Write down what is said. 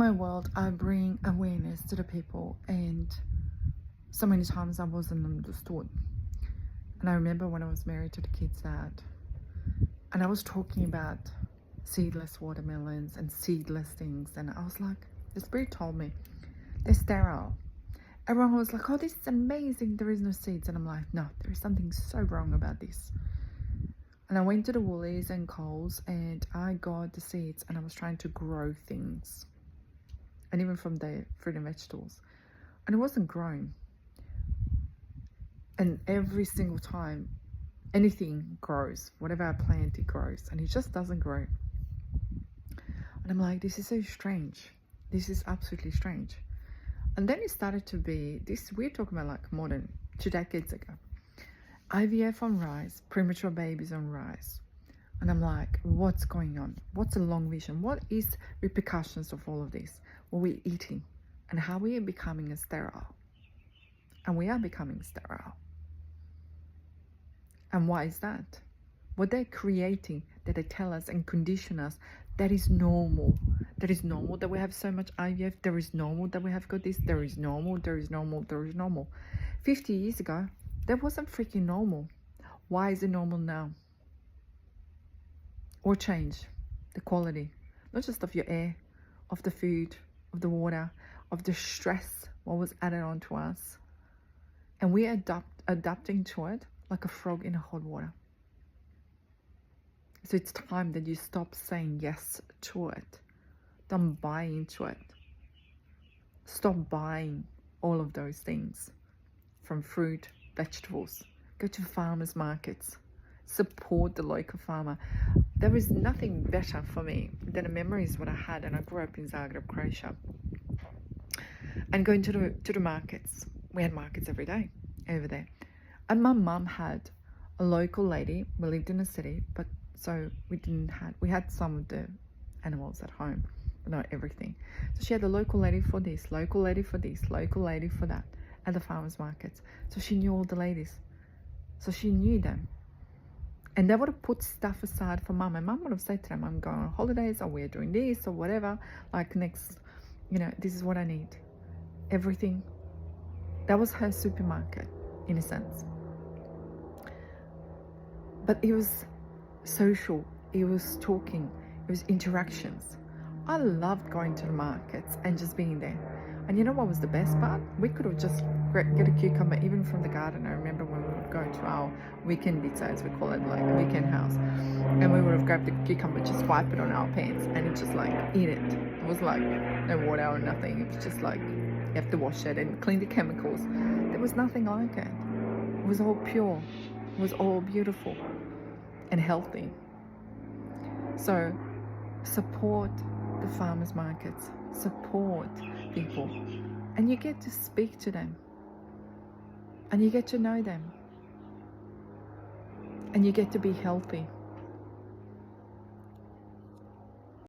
My world, I bring awareness to the people, and so many times I wasn't understood. And I remember when I was married to the kid's dad, and I was talking about seedless watermelons and seedless things, and I was like, the spirit told me they're sterile. Everyone was like, oh, this is amazing, there is no seeds. And I'm like, no, there is something so wrong about this. And I went to the Woolies and Coles and I got the seeds, and I was trying to grow things, and even from the fruit and vegetables, and it wasn't growing. And every single time anything grows, whatever I plant, it grows, and it just doesn't grow. And I'm like, this is so strange, this is absolutely strange. And then it started to be this, we're talking about like more than 2 decades ago, IVF on rise, premature babies on rise. And I'm like, what's going on? What's the long vision? What is repercussions of all of this? What we're eating and how we are becoming sterile. And we are becoming sterile. And why is that? What they're creating, that they tell us and condition us, that is normal. That is normal that we have so much IVF. There is normal that we have got this. There is normal, there is normal, there is normal. 50 years ago, that wasn't freaking normal. Why is it normal now? Or change the quality, not just of your air, of the food, of the water, of the stress, what was added on to us. And we are adapting to it like a frog in hot water. So it's time that you stop saying yes to it. Don't buy into it. Stop buying all of those things from fruit, vegetables. Go to farmers markets. Support the local farmer. There is nothing better for me than the memories what I had, and I grew up in Zagreb, Croatia. And going to the markets. We had markets every day over there. And my mum had a local lady. We lived in a city, but so we had some of the animals at home, but not everything. So she had a local lady for this, local lady for this, local lady for that at the farmers markets. So she knew all the ladies. So she knew them. And they would have put stuff aside for mum, and mum would have said to them, I'm going on holidays, or we're doing this or whatever, like next, this is what I need. Everything. That was her supermarket, in a sense. But it was social, it was talking, it was interactions. I loved going to the markets and just being there. And you know what was the best part? We could have just get a cucumber even from the garden. I remember when we would go to our weekend pizza, as we call it, like a weekend house, and we would have grabbed the cucumber, just wipe it on our pants, and it just like eat it. It was like no water or nothing. It was just like you have to wash it and clean the chemicals. There was nothing like it. It was all pure. It was all beautiful and healthy. So support the farmers markets, support people, and you get to speak to them, and you get to know them, and you get to be healthy.